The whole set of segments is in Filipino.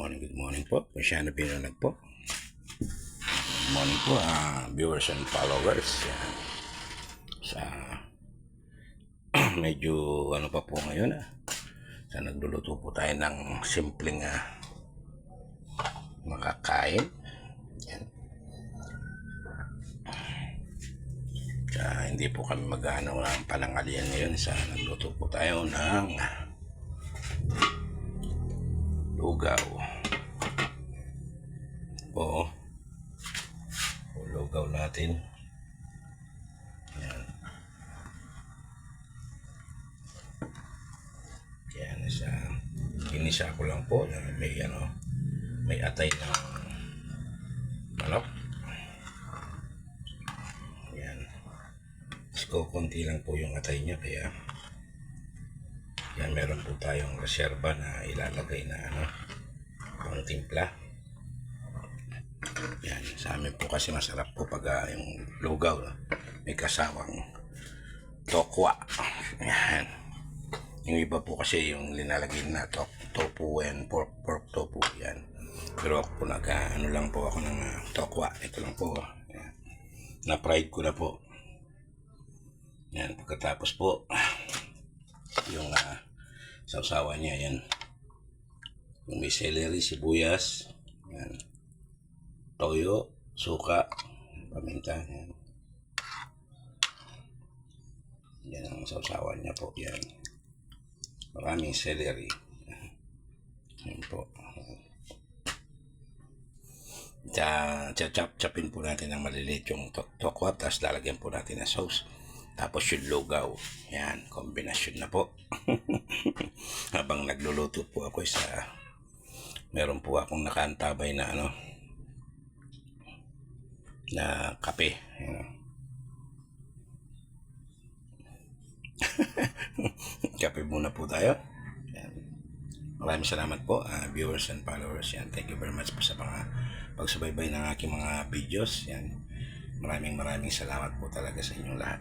Good morning po. Masyano pinunag po. Good morning po, viewers and followers. Yan. Sa medyo ano pa po ngayon sa nagluluto po tayo ng simpleng makakain. Yan. Hindi po kami mag-ano ng panangalian ngayon sa nagluto po tayo ng lugaw. Po, lugaw natin. Yan. Yan, inisa ko lang po na may atay ng manok. Yan. So, konti lang po yung atay niya, kaya yan, meron po tayong reserba na ilalagay na pang timpla. Yan, sa amin po kasi masarap po pag yung lugaw may kasawang tokwa. Yan. Yung iba po kasi yung linalagay na tofu and pork tofu. Yan. Pero ako po lang po ako ng tokwa. Ito lang po. Yan. Na-fried ko na po. Yan. Pagkatapos po yung sausawan niya, yan. Yung may celery, sibuyas, yan. Toyo, suka, paminta, yan. Yan ang sausawan niya po, yan. Maraming celery. Yan po. Chop-chopin po natin ng maliliit yung tokwa, tapos lalagyan po natin ng sauce. Tapos yung lugaw. Yan, kombinasyon na po. Habang nagluluto po ako meron po akong nakaantabay na na kape. Kape muna po tayo. Yan. Maraming salamat po, viewers and followers. Yan. Thank you very much po sa pagsubaybay ng aking mga videos. Yan. Maraming salamat po talaga sa inyong lahat.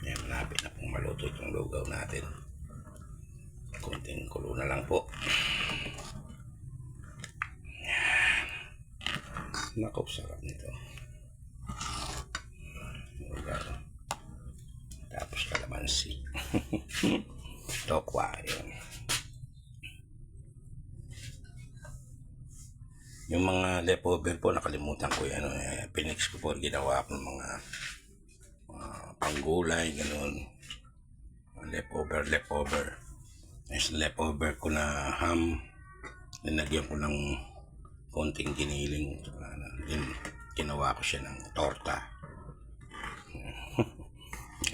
Yan, malapit na pong maluto itong lugaw natin. Kunting kulo na lang po. Yan. Naku, sarap nito. Lugaw. Tapos kalamansi. Tokwa, yun. Yung mga leftover po, nakalimutan ko yan. Pinix ko po, ginawa ko ng mga panggulay, gano'n. Leftover. Leftover ko na ham, nilagyan ko ng konting giniling. Ginawa ko siya ng torta.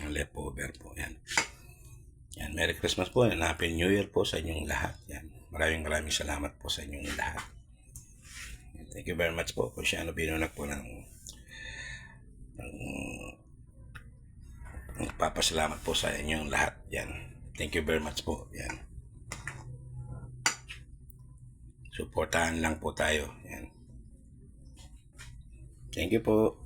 Leftover po, yan. Yan, Merry Christmas po, and Happy New Year po sa inyong lahat. Yan. Maraming salamat po sa inyong lahat. Thank you very much po. Kung siya pinunag po papasalamat po sa inyong lahat. Yan. Thank you very much po. Yan. Suportahan lang po tayo. Yan. Thank you po.